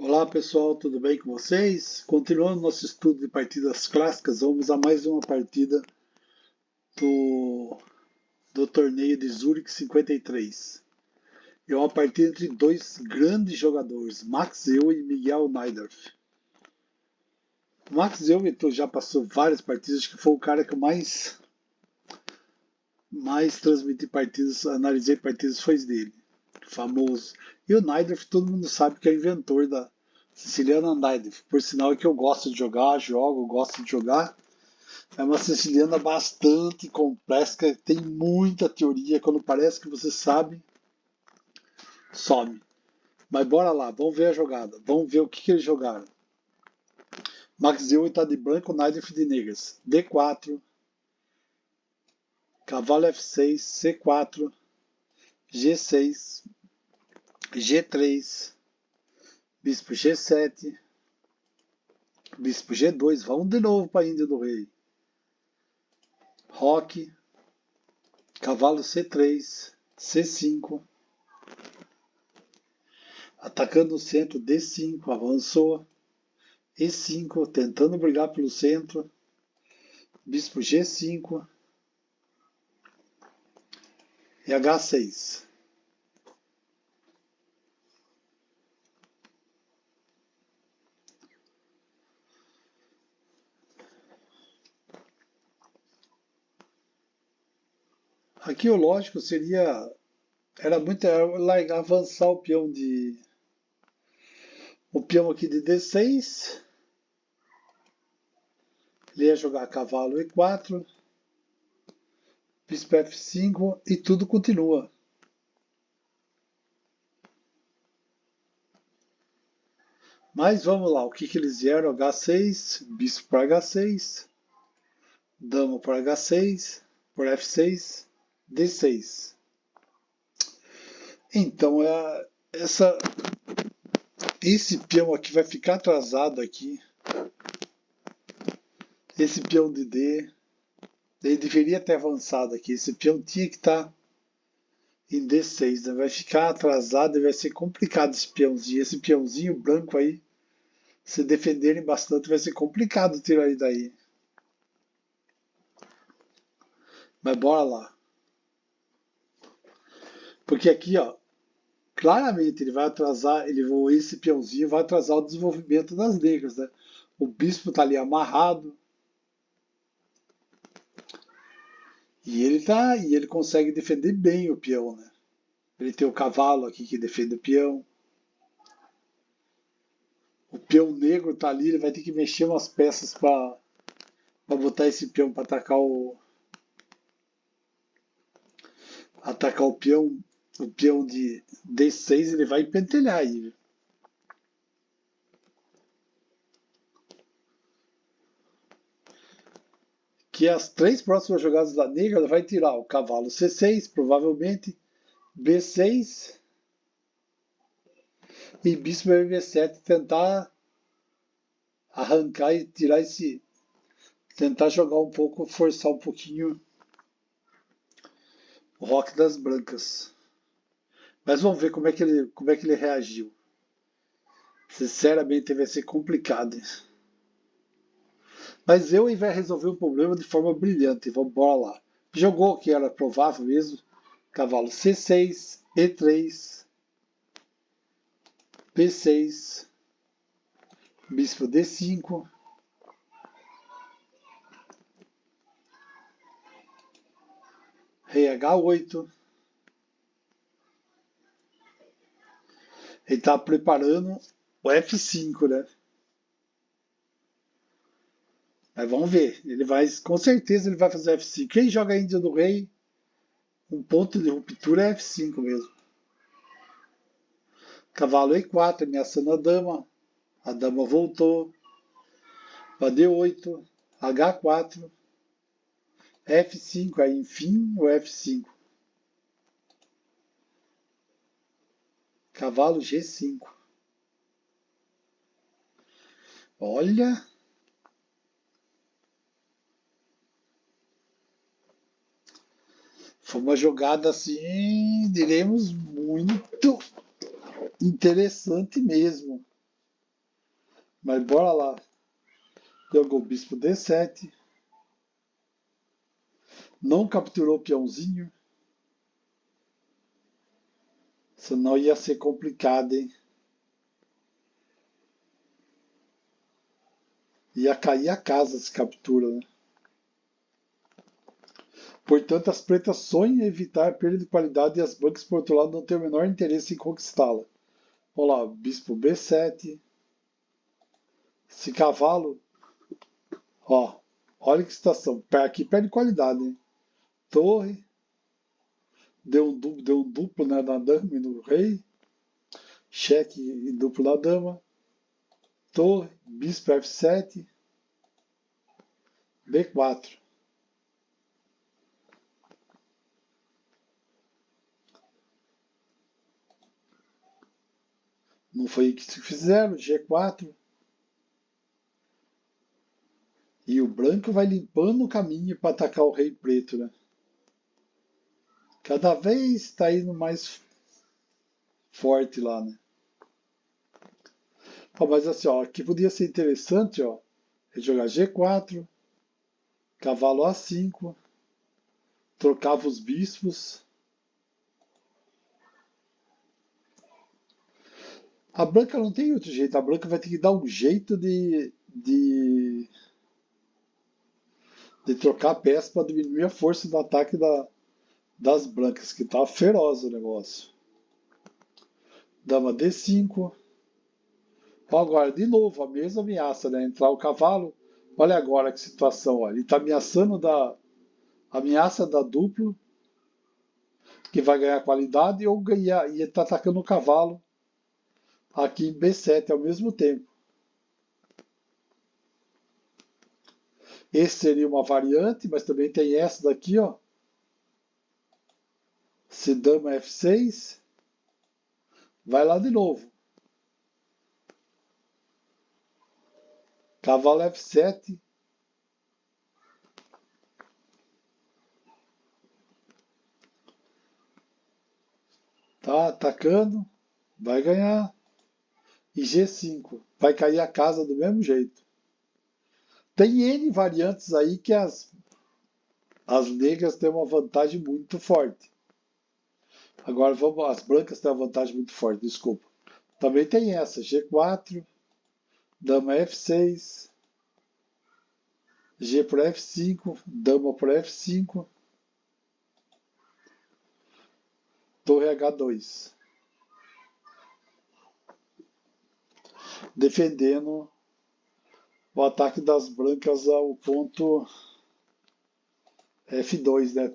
Olá pessoal, tudo bem com vocês? Continuando nosso estudo de partidas clássicas, vamos a mais uma partida do, do torneio de Zurich 53. É uma partida entre dois grandes jogadores, Max Euwe e Miguel Neidorff. O Max Euwe já passou várias partidas, acho que foi o cara que mais transmiti partidas, analisei partidas foi dele, famoso. E o Neidorff, todo mundo sabe que é inventor da Siciliana Neidorff. Por sinal é que eu gosto de jogar, gosto de jogar. É uma siciliana bastante complexa, tem muita teoria. Quando parece que você sabe, some. Mas bora lá, vamos ver a jogada. Vamos ver o que eles jogaram. Max Euwe está de branco, Neidorff de negras. D4, cavalo F6, C4, G6, G3, bispo G7, bispo G2. Vamos de novo para a Índia do Rei. Roque, cavalo C3, C5, atacando o centro, D5, avançou, E5, tentando brigar pelo centro, bispo G5 e H6. Aqui o lógico seria, era avançar o peão aqui de D6, ele ia jogar cavalo E4, bispo F5 e tudo continua. Mas vamos lá, o que eles vieram? H6, bispo para H6, dama para H6, por F6, D6. Então, esse peão aqui vai ficar atrasado aqui. Esse peão de D, ele deveria ter avançado aqui. Esse peão tinha que estar em D6, né? Vai ficar atrasado e vai ser complicado esse peãozinho. Esse peãozinho branco aí, se defenderem bastante, vai ser complicado tirar ele daí. Mas bora lá. Porque aqui, ó, claramente ele vai atrasar, esse peãozinho vai atrasar o desenvolvimento das negras, né? O bispo tá ali amarrado. E ele consegue defender bem o peão, né? Ele tem o cavalo aqui que defende o peão. O peão negro tá ali, ele vai ter que mexer umas peças para botar esse peão para atacar o peão de D6, ele vai pentelhar aí. Que as três próximas jogadas da negra, ela vai tirar o cavalo C6, provavelmente, B6 e bispo B7, tentar arrancar e tirar esse, tentar jogar um pouco, forçar um pouquinho o roque das brancas. Mas vamos ver como é que ele reagiu. Sinceramente, vai ser complicado. Mas eu vai resolver o problema de forma brilhante. Vamos embora lá. Jogou o que era provável mesmo. Cavalo C6, E3, B6, bispo D5, rei H8. Ele está preparando o F5, né? Mas vamos ver. Ele vai, com certeza, ele vai fazer F5. Quem joga a Índia do Rei, um ponto de ruptura é F5 mesmo. Cavalo E4, ameaçando a dama. A dama voltou. Para D8, H4, F5, aí enfim o F5. Cavalo G5. Olha. Foi uma jogada assim, diremos, muito interessante mesmo. Mas bora lá. Jogou bispo D7. Não capturou o peãozinho. Senão ia ser complicado, hein? Ia cair a casa se captura, né? Portanto, as pretas sonham em evitar a perda de qualidade e as brancas, por outro lado, não têm o menor interesse em conquistá-la. Vamos lá, bispo B7. Esse cavalo, ó, olha que situação. Aqui perde qualidade, hein? Torre. Deu um duplo, né, na dama e no rei. Cheque e duplo na dama. Torre, bispo F7. B4. Não foi isso que fizeram, G4. E o branco vai limpando o caminho para atacar o rei preto, né? Cada vez está indo mais forte lá, né? Ó, mas assim, ó, aqui podia ser interessante, ó, é jogar G4, cavalo A5, trocava os bispos. A branca não tem outro jeito, a branca vai ter que dar um jeito de trocar a peça para diminuir a força do ataque das brancas, que tá feroz o negócio. Dama D5. Ó, agora, de novo, a mesma ameaça, né? Entrar o cavalo. Olha agora que situação, ó. Ele tá ameaçando da ameaça da duplo, que vai ganhar qualidade, ou ganhar, e ele tá atacando o cavalo aqui em B7 ao mesmo tempo. Esse seria uma variante, mas também tem essa daqui, ó. Se dama F6, vai lá de novo. Cavalo F7. Tá atacando, vai ganhar. E G5, vai cair a casa do mesmo jeito. Tem N variantes aí que as negras têm uma vantagem muito forte. Agora vamos, as brancas têm uma vantagem muito forte, desculpa. Também tem essa, G4, dama F6, G por F5, dama por F5, torre H2. Defendendo o ataque das brancas ao ponto F2, né?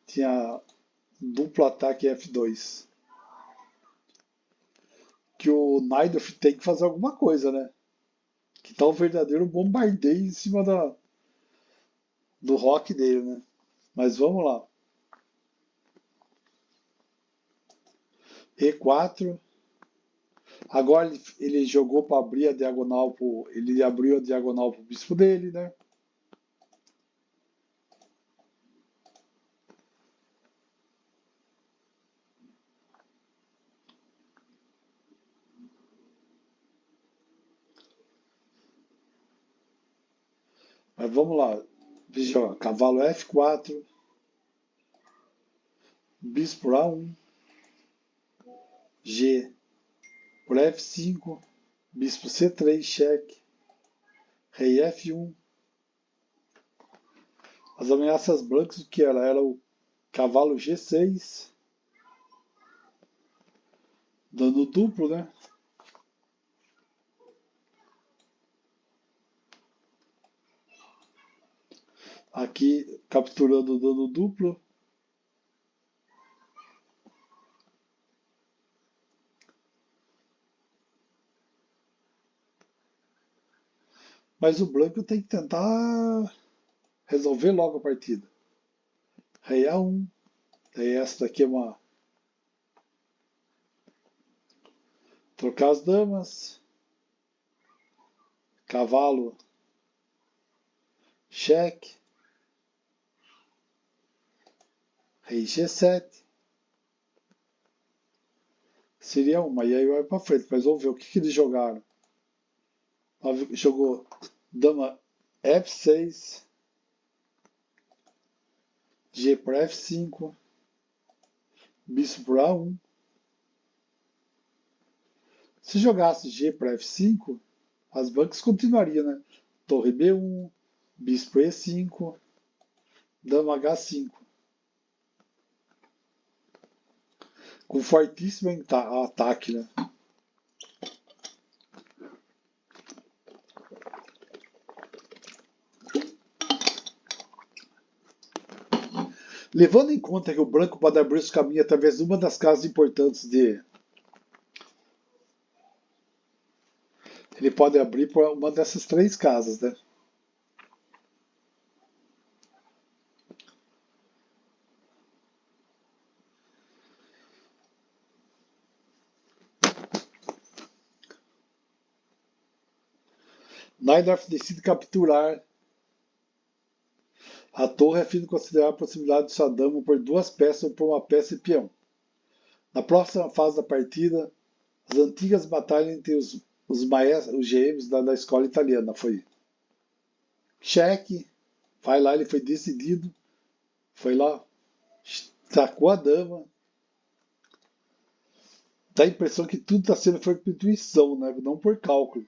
Tinha duplo ataque F2. Que o Naidorf tem que fazer alguma coisa, né? Que tá um verdadeiro bombardeio em cima do rock dele, né? Mas vamos lá. E4. Agora ele jogou para abrir a diagonal ele abriu a diagonal pro bispo dele, né? Mas vamos lá. Veja, cavalo F4, bispo A1, G por F5, bispo C3, cheque, rei F1. As ameaças brancas, o que era? Era o cavalo G6, dano duplo, né? Aqui capturando o dano duplo. Mas o branco tem que tentar resolver logo a partida. Rei A1. Daí essa daqui é uma. Trocar as damas. Cavalo. Cheque. Rei G7. Seria uma. E aí vai pra frente. Mas vamos ver o que eles jogaram. Jogou dama F6, G para F5, bispo por A1. Se jogasse G para F5, as bancas continuariam, né? Torre B1, bispo E5, dama H5. Com fortíssimo ataque, né? Levando em conta que o branco pode abrir os caminhos através de uma das casas importantes de... Ele pode abrir por uma dessas três casas, né? Najdorf decide capturar a torre a fim de considerar a possibilidade de sua dama por duas peças ou por uma peça e peão. Na próxima fase da partida, as antigas batalhas entre os maestros, os gêmeos da escola italiana foi cheque, vai lá, ele foi decidido, foi lá, sacou a dama. Dá a impressão que tudo está sendo feito por intuição, né? Não por cálculo.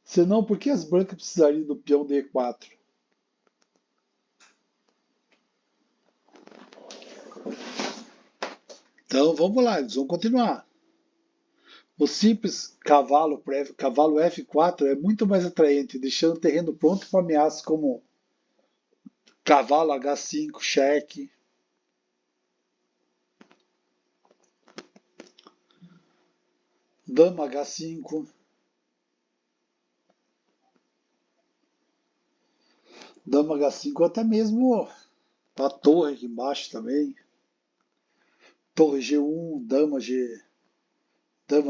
Senão, por que as brancas precisariam do peão D4? Então vamos lá, eles vão continuar. O simples cavalo F4 é muito mais atraente, deixando o terreno pronto para ameaças como cavalo H5, cheque. Dama H5. Dama H5, até mesmo a torre aqui embaixo também. Torre G1, dama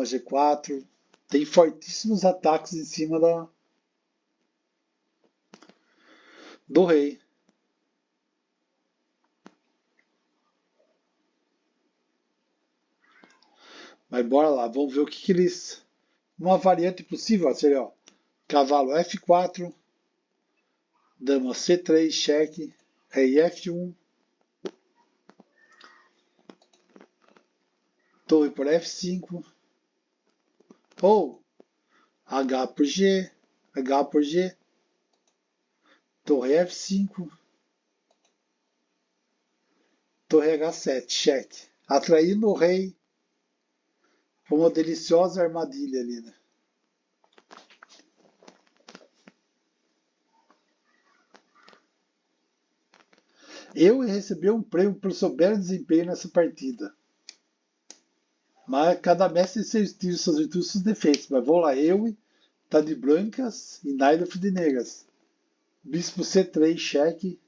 G4. Tem fortíssimos ataques em cima do rei. Mas bora lá, vamos ver o que eles... Uma variante possível seria, ó, cavalo F4, dama C3, cheque, rei F1, torre por F5, ou H por G, H por G, torre F5, torre H7, cheque, atraindo o rei para uma deliciosa armadilha ali, né? Eu recebi um prêmio pelo seu belo desempenho nessa partida. Mas cada mestre tem seu estilo, suas virtudes e seus defeitos. Mas vamos lá, eu tá de brancas e Najdorf de negras. Bispo C3, cheque.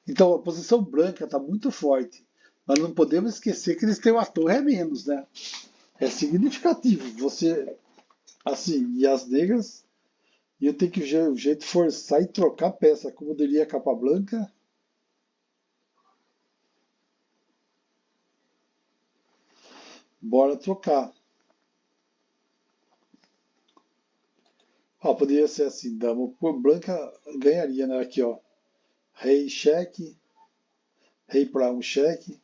Então a posição branca está muito forte. Mas não podemos esquecer que eles têm uma torre a menos, né? É significativo. Você, assim, e as negras, e eu tenho que o jeito de forçar e trocar peça, como diria a capa branca. Bora trocar. Ó, poderia ser assim, dama por branca ganharia, né? Aqui, ó. Rei, cheque. Rei para um cheque.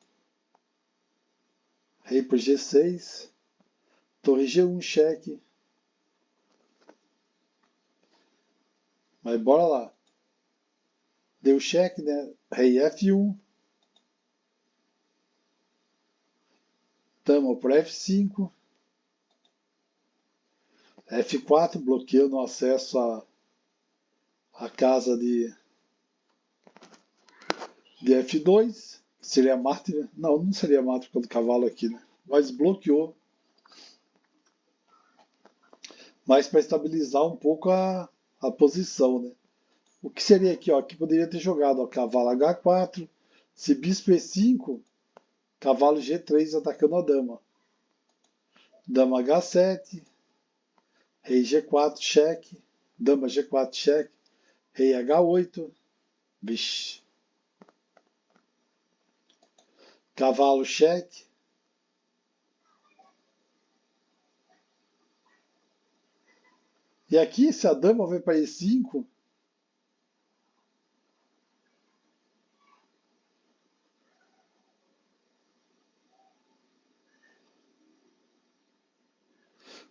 Rei por G6. Torre G1, cheque. Mas bora lá. Deu cheque, né? Rei F1. Dama por F5. F4, bloqueando o acesso à casa de F2. Seria mártir? Não, não seria mártir pelo cavalo aqui, né? Mas bloqueou. Mas para estabilizar um pouco a posição, né? O que seria aqui, ó? Aqui poderia ter jogado, ó, cavalo H4. Se bispo E5, cavalo G3 atacando a dama. Dama H7. Rei G4, cheque. Dama G4, cheque. Rei H8. Vixe. Cavalo cheque. E aqui, se a dama vai para E5,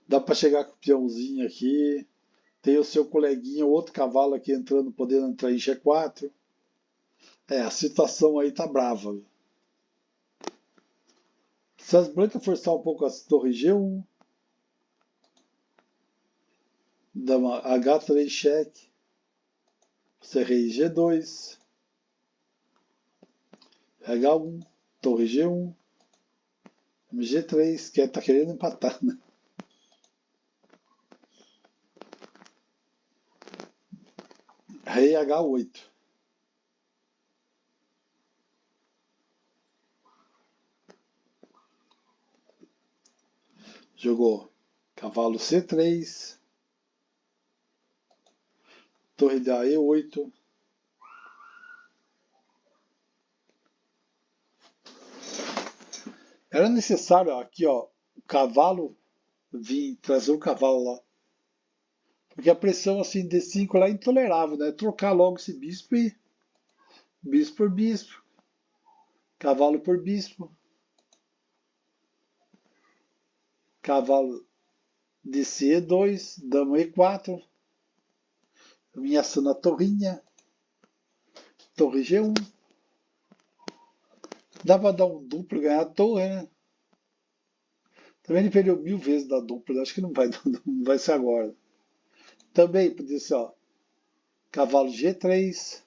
dá para chegar com o peãozinho aqui. Tem o seu coleguinha, outro cavalo aqui entrando, podendo entrar em G4. A situação aí tá brava. Se as brancas forçar um pouco as torres G1, dama H3 cheque, você rei G2, H1, torre G1, G3, que tá querendo empatar, né? Rei H8. Jogou cavalo C3, torre da E8. Era necessário aqui, ó, o cavalo vir trazer o cavalo lá. Porque a pressão assim D5 lá é intolerável, né? Trocar logo esse bispo e bispo por bispo, cavalo por bispo, cavalo de C2, dama E4, ameaçando a torrinha, torre G1. Dá pra dar um duplo e ganhar a torre, né? Também ele perdeu 1000 vezes da dupla, acho que não vai, não vai ser agora. Também podia ser, ó, cavalo G3,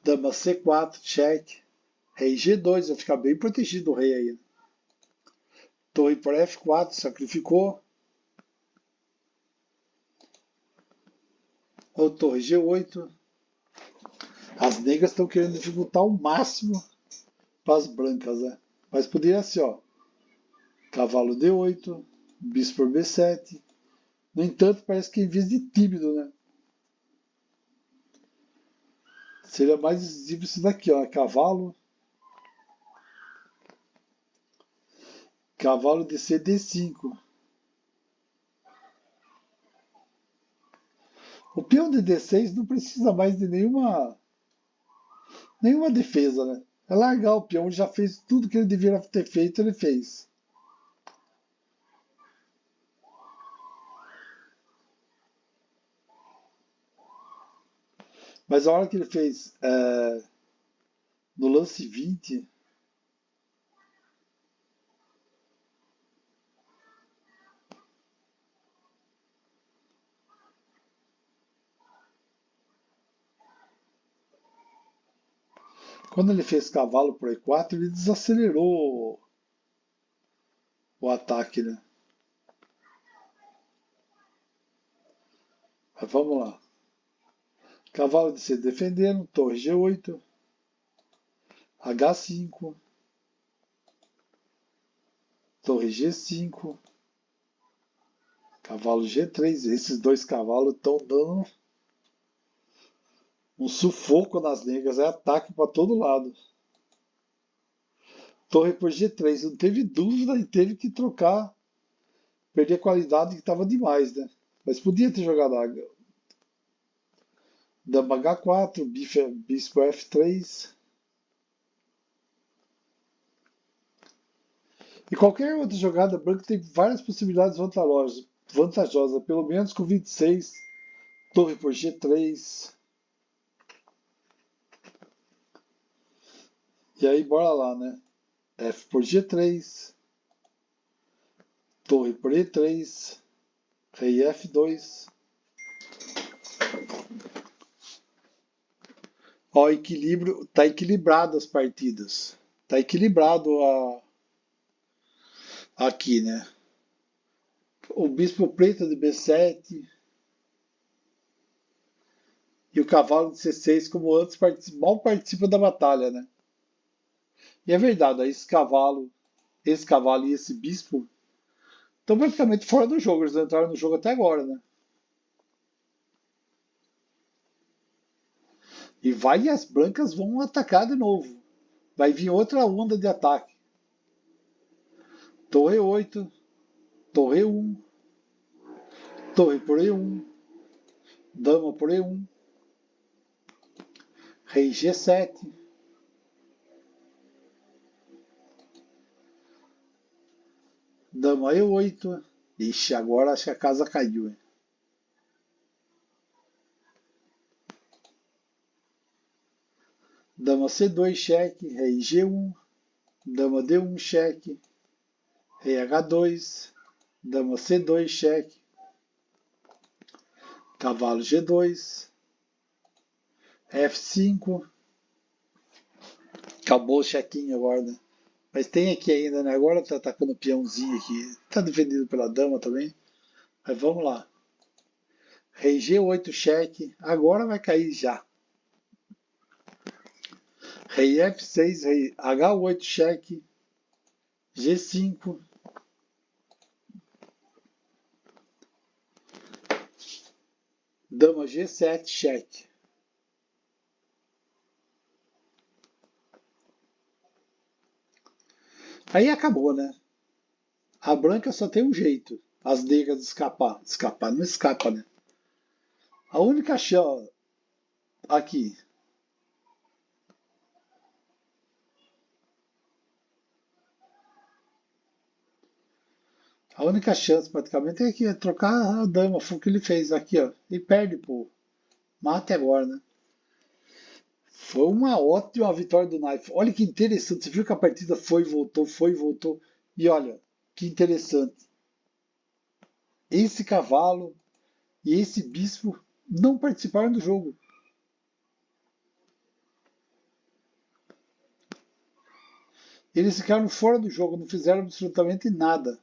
dama C4, cheque, rei G2, vai ficar bem protegido o rei aí. Torre por F4, sacrificou. Ou torre G8. As negras estão querendo dificultar ao máximo para as brancas, né? Mas poderia ser, ó, cavalo D8, bispo por B7. No entanto, parece que em vez de tímido, né? Seria mais decisivo isso daqui, ó, cavalo de CD5. O peão de D6 não precisa mais de nenhuma defesa, né? É largar o peão, ele já fez tudo que ele deveria ter feito, ele fez. Mas a hora que ele fez no lance 20, quando ele fez cavalo por E4, ele desacelerou o ataque, né? Mas vamos lá. Cavalo de C defendendo, torre G8, H5, torre G5, cavalo G3. Esses dois cavalos estão dando um sufoco nas negras, é ataque para todo lado. Torre por G3, não teve dúvida e teve que trocar, perder a qualidade que estava demais, né? Mas podia ter jogado a dama H4, bispo F3. E qualquer outra jogada branca tem várias possibilidades vantajosas, pelo menos com 26, torre por G3. E aí bora lá, né? F por G3, torre por E3, rei F2. Ó, equilíbrio, tá equilibrado as partidas. Tá equilibrado aqui, né? O bispo preto de B7 e o cavalo de C6, como antes, mal participa da batalha, né? E é verdade, esse cavalo e esse bispo estão praticamente fora do jogo. Eles entraram no jogo até agora, né? E vai e as brancas vão atacar de novo. Vai vir outra onda de ataque. Torre 8, torre 1, Torre por E1, dama por E1, rei G7, dama E8. Ixi, agora acho que a casa caiu, hein? Dama C2, cheque, rei G1, dama D1, cheque, rei H2, dama C2, cheque, cavalo G2, F5, acabou o chequinho agora, né? Mas tem aqui ainda, né? Agora tá atacando o peãozinho aqui. Tá defendido pela dama também. Mas vamos lá. Rei G8 cheque. Agora vai cair já. Rei F6, rei H8 cheque. G5. Dama G7 cheque. Aí acabou, né? A branca só tem um jeito. As negras escapar. Escapar não escapa, né? A única chance aqui. A única chance praticamente é que trocar a dama. Foi o que ele fez aqui, ó. E perde, pô. Mata agora, né? Foi uma ótima vitória do Knife. Olha que interessante. Você viu que a partida foi e voltou. E olha, que interessante. Esse cavalo e esse bispo não participaram do jogo. Eles ficaram fora do jogo, não fizeram absolutamente nada.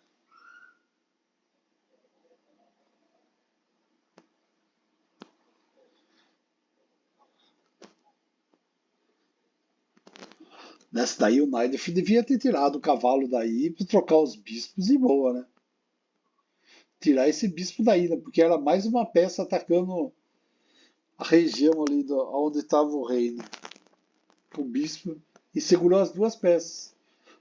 Nessa daí o Naidef devia ter tirado o cavalo daí para trocar os bispos e boa, né? Tirar esse bispo daí, né? Porque era mais uma peça atacando a região ali onde estava o rei, né? O bispo e segurou as duas peças.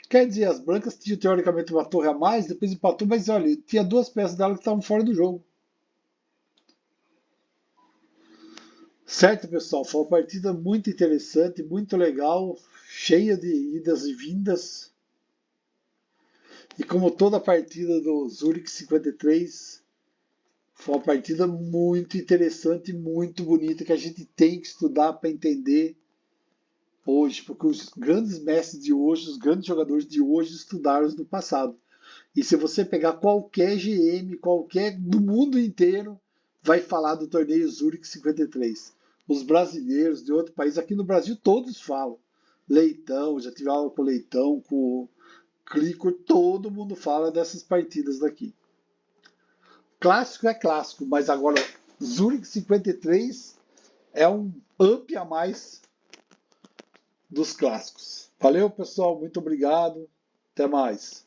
Quer dizer, as brancas tinham teoricamente uma torre a mais, depois empatou, mas olha, tinha duas peças dela que estavam fora do jogo. Certo, pessoal, foi uma partida muito interessante, muito legal, cheia de idas e vindas. E como toda partida do Zurich 53, foi uma partida muito interessante, muito bonita, que a gente tem que estudar para entender hoje, porque os grandes mestres de hoje, os grandes jogadores de hoje estudaram no passado. E se você pegar qualquer GM, qualquer do mundo inteiro, vai falar do torneio Zurich 53. Os brasileiros de outro país, aqui no Brasil todos falam. Leitão, já tive aula com o Leitão, com o Clico, todo mundo fala dessas partidas daqui. Clássico é clássico, mas agora Zurich 53 é um up a mais dos clássicos. Valeu, pessoal, muito obrigado. Até mais.